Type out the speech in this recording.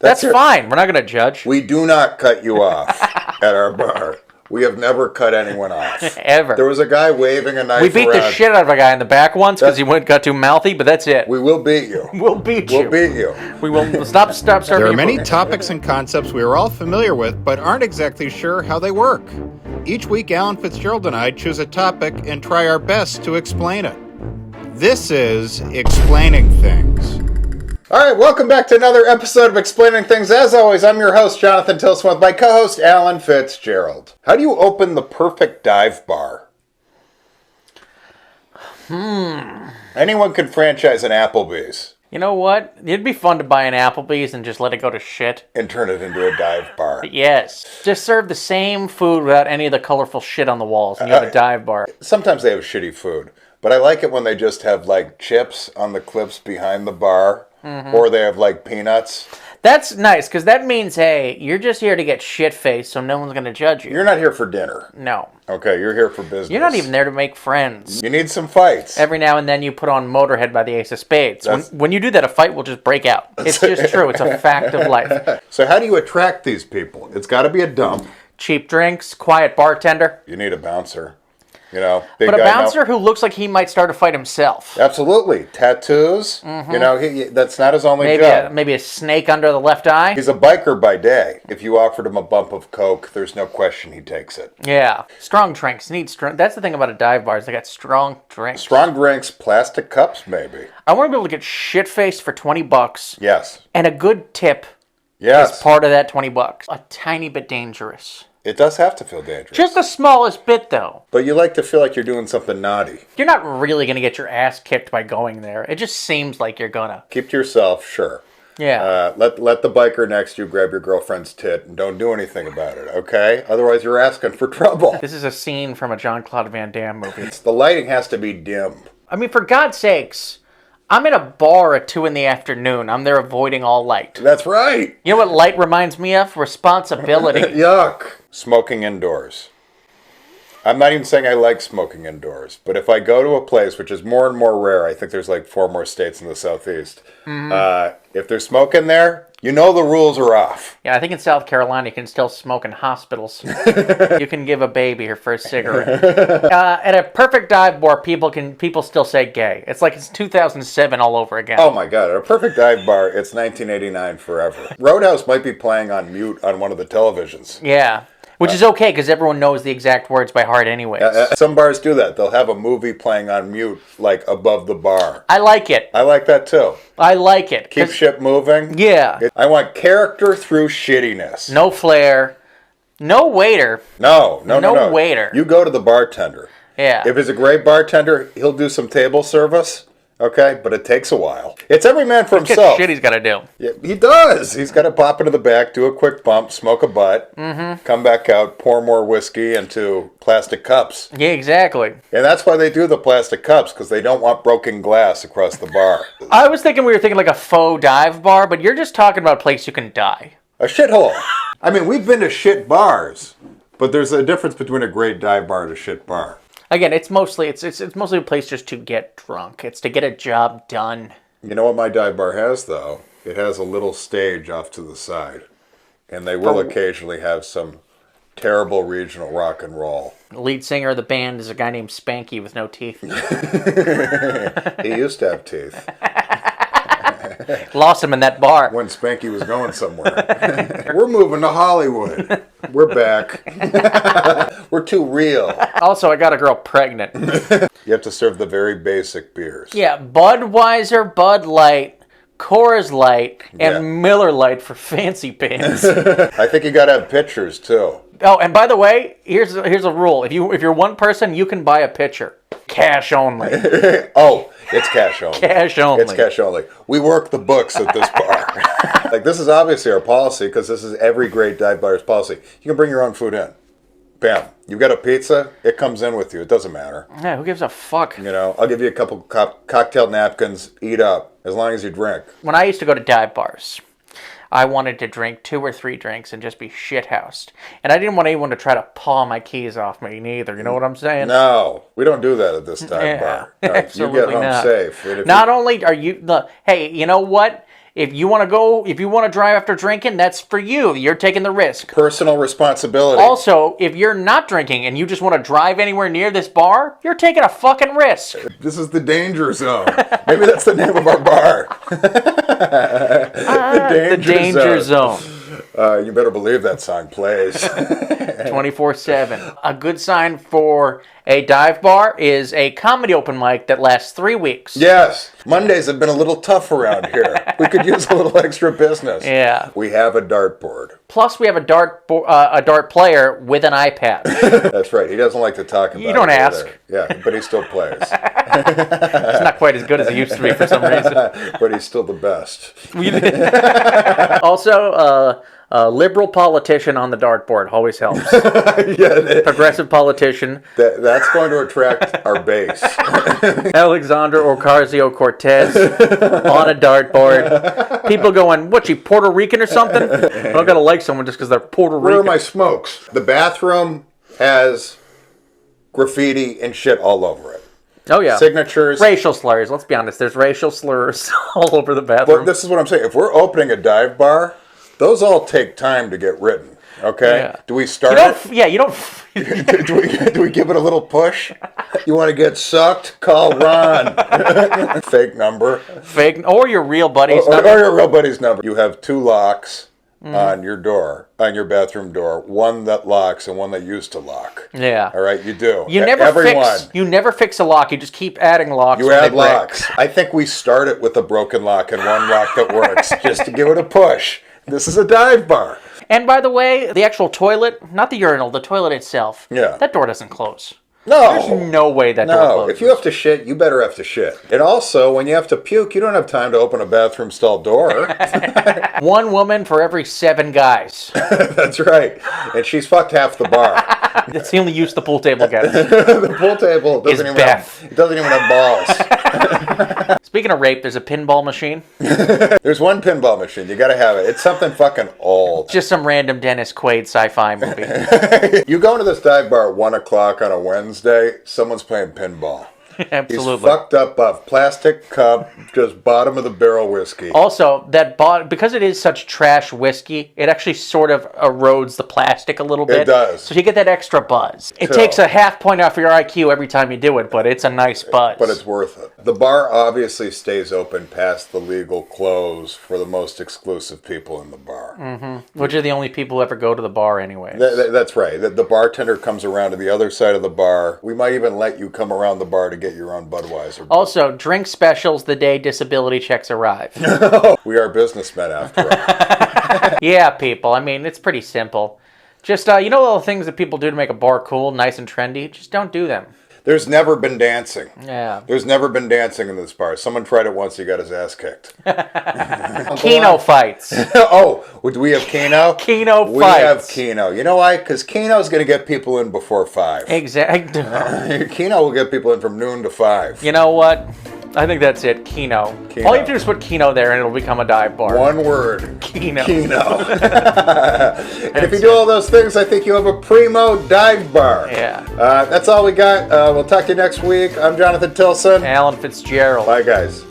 That's fine. We're not going to judge. We do not cut you off at our bar. We have never cut anyone off. Ever. There was a guy waving a knife We beat the shit out of a guy in the back once because he got too mouthy, but that's it. We will beat you. We'll beat you. We'll beat you. We will stop serving There are you many food. topics and concepts we are all familiar with, but aren't exactly sure how they work. Each week, Alan Fitzgerald and I choose a topic and try our best to explain it. This is Explaining Things. All right, welcome back to another episode of Explaining Things. As always, I'm your host, Jonathan Tilson, with my co-host, Alan Fitzgerald. How do you open the perfect dive bar? Anyone can franchise an Applebee's. You know what? It'd be fun to buy an Applebee's and just let it go to shit. And turn it into a dive bar. Yes. Just serve the same food without any of the colorful shit on the walls, and you have a dive bar. Sometimes they have shitty food, but I like it when they just have, like, chips on the clips behind the bar. Or they have, like, peanuts. That's nice, because that means, hey, you're just here to get shit-faced, so no one's going to judge you. You're not here for dinner. No. Okay, you're here for business. You're not even there to make friends. You need some fights. Every now and then you put on Motorhead by the Ace of Spades. When you do that, a fight will just break out. It's just true. It's a fact of life. So how do you attract these people? It's got to be a dump. Cheap drinks, quiet bartender. You need a bouncer. You know, big But a guy bouncer who looks like he might start a fight himself. Absolutely. Tattoos. You know, that's not his only job. Maybe a snake under the left eye. He's a biker by day. If you offered him a bump of Coke, there's no question he takes it. Yeah. Strong drinks. That's the thing about a dive bar is they got strong drinks. Strong drinks, plastic cups, maybe. I want to be able to get shit-faced for $20. Yes. And a good tip Yes. is part of that $20. A tiny bit dangerous. It does have to feel dangerous. Just the smallest bit, though. But you like to feel like you're doing something naughty. You're not really going to get your ass kicked by going there. It just seems like you're gonna. Keep to yourself, sure. Yeah. Let the biker next to you grab your girlfriend's tit and don't do anything about it, okay? Otherwise, you're asking for trouble. This is a scene from a Jean-Claude Van Damme movie. The lighting has to be dim. I mean, for God's sakes, I'm in a bar at 2 PM. I'm there avoiding all light. That's right. You know what light reminds me of? Responsibility. Yuck. Smoking indoors. I'm not even saying I like smoking indoors, but if I go to a place, which is more and more rare, I think there's like 4 more states in the Southeast, if there's smoking there, you know the rules are off. Yeah, I think in South Carolina you can still smoke in hospitals. You can give a baby her first cigarette. At a perfect dive bar, people still say gay. It's like it's 2007 all over again. Oh my God, at a perfect dive bar, it's 1989 forever. Roadhouse might be playing on mute on one of the televisions. Yeah. Which is okay, because everyone knows the exact words by heart anyways. Some bars do that. They'll have a movie playing on mute, like above the bar. I like it. I like that too. I like it. Keep shit moving. Yeah. I want character through shittiness. No flair. No waiter. No waiter. You go to the bartender. Yeah. If he's a great bartender, he'll do some table service. Okay, but it takes a while. It's every man for himself. Shit he's got to do. Yeah, he does. He's got to pop into the back, do a quick bump, smoke a butt, come back out, pour more whiskey into plastic cups. Yeah, exactly. And that's why they do the plastic cups, because they don't want broken glass across the bar. I was thinking we were thinking like a faux dive bar, but you're just talking about a place you can die. A shithole. I mean, we've been to shit bars, but there's a difference between a great dive bar and a shit bar. Again, it's mostly a place just to get drunk. It's to get a job done. You know what my dive bar has, though? It has a little stage off to the side. And they will occasionally have some terrible regional rock and roll. The lead singer of the band is a guy named Spanky with no teeth. He used to have teeth. Lost him in that bar. When Spanky was going somewhere. We're moving to Hollywood. We're back. We're too real. Also, I got a girl pregnant. You have to serve the very basic beers. Yeah, Budweiser, Bud Light, Coors Light, and Miller Lite for fancy pants. I think you got to have pitchers, too. Oh, and by the way, here's a rule. If you're one person, you can buy a pitcher. Cash only. Oh, it's cash only. Cash only. It's cash only. We work the books at this bar. Like, this is obviously our policy, because this is every great dive bar's policy. You can bring your own food in. Bam. You've got a pizza, it comes in with you. It doesn't matter. Yeah, who gives a fuck? You know, I'll give you a couple cocktail napkins. Eat up, as long as you drink. When I used to go to dive bars, I wanted to drink 2 or 3 drinks and just be shithoused. And I didn't want anyone to try to paw my keys off me neither. You know what I'm saying? No, we don't do that at this dive bar. No, Absolutely you get home not. safe. Not only are you... Hey, you know what? If you want to drive after drinking, that's for you. You're taking the risk. Personal responsibility. Also, if you're not drinking and you just want to drive anywhere near this bar, you're taking a fucking risk. This is the danger zone. Maybe that's the name of our bar. The danger zone. You better believe that song plays. 24/7. A good sign for a dive bar is a comedy open mic that lasts 3 weeks. Yes. Mondays have been a little tough around here. We could use a little extra business. Yeah. We have a dartboard. Plus, we have a dart player with an iPad. That's right. He doesn't like to talk about it. You don't ask. Either. Yeah, but he still plays. It's not quite as good as it used to be for some reason. But he's still the best. Also, a liberal politician on the dartboard always helps. Yeah, Progressive politician. that's going to attract our base. Alexander Ocasio-Cortez on a dartboard. People going, what, she Puerto Rican or something? I'm not going to like someone just because they're Puerto Rican. Where are my smokes? The bathroom has graffiti and shit all over it. Oh, yeah. Signatures. Racial slurs. Let's be honest. There's racial slurs all over the bathroom. But this is what I'm saying. If we're opening a dive bar, those all take time to get written. Okay? Yeah. Do we start You don't... do we give it a little push? You want to get sucked? Call Ron. Fake number. Fake... Or your real buddy's Or number. your real buddy's number. You have 2 locks on your door, on your bathroom door. One that locks and one that used to lock. Yeah. All right, you do. You never fix a lock. You just keep adding locks. You when add they break. locks. I think we start it with a broken lock and one lock that works, just to give it a push. This is a dive bar. And by the way, the actual toilet, not the urinal, the toilet itself. Yeah. That door doesn't close. No. There's no way that door No, closes. if you have to shit, you better have to shit. And also, when you have to puke, you don't have time to open a bathroom stall door. One woman for every 7 guys. That's right. And she's fucked half the bar. That's the only use the pool table gets. The pool table doesn't Is even Beth. have, it doesn't even have balls. Speaking of rape, there's a pinball machine. There's one pinball machine. You gotta have it. It's something fucking old. Just some random Dennis Quaid sci-fi movie. You go into this dive bar at 1 o'clock on a Wednesday, someone's playing pinball. He's Absolutely. fucked up off plastic cup, just bottom of the barrel whiskey. Also, because it is such trash whiskey, it actually sort of erodes the plastic a little bit. It does. So you get that extra buzz. It So- takes a half point off your IQ every time you do it, but it's a nice buzz. But it's worth it. The bar obviously stays open past the legal close for the most exclusive people in the bar. Which are the only people who ever go to the bar anyway. That's right. The bartender comes around to the other side of the bar. We might even let you come around the bar to get your own Budweiser. Also, drink specials the day disability checks arrive. We are businessmen after all. Yeah, people. I mean, it's pretty simple. Just, you know all the things that people do to make a bar cool, nice and trendy? Just don't do them. There's never been dancing. Yeah. There's never been dancing in this bar. Someone tried it once, he got his ass kicked. Keno fights. Oh, do we have Keno? Keno We fights. have Keno. You know why? Because Keno's going to get people in before 5. Exactly. Keno will get people in from noon to 5. You know what? I think that's it. Keno. Keno. All you have to do is put Keno there and it'll become a dive bar. One word. Keno. Keno. And if you do all those things, I think you have a primo dive bar. Yeah. That's all we got. We'll talk to you next week. I'm Jonathan Tilson. Alan Fitzgerald. Bye, guys.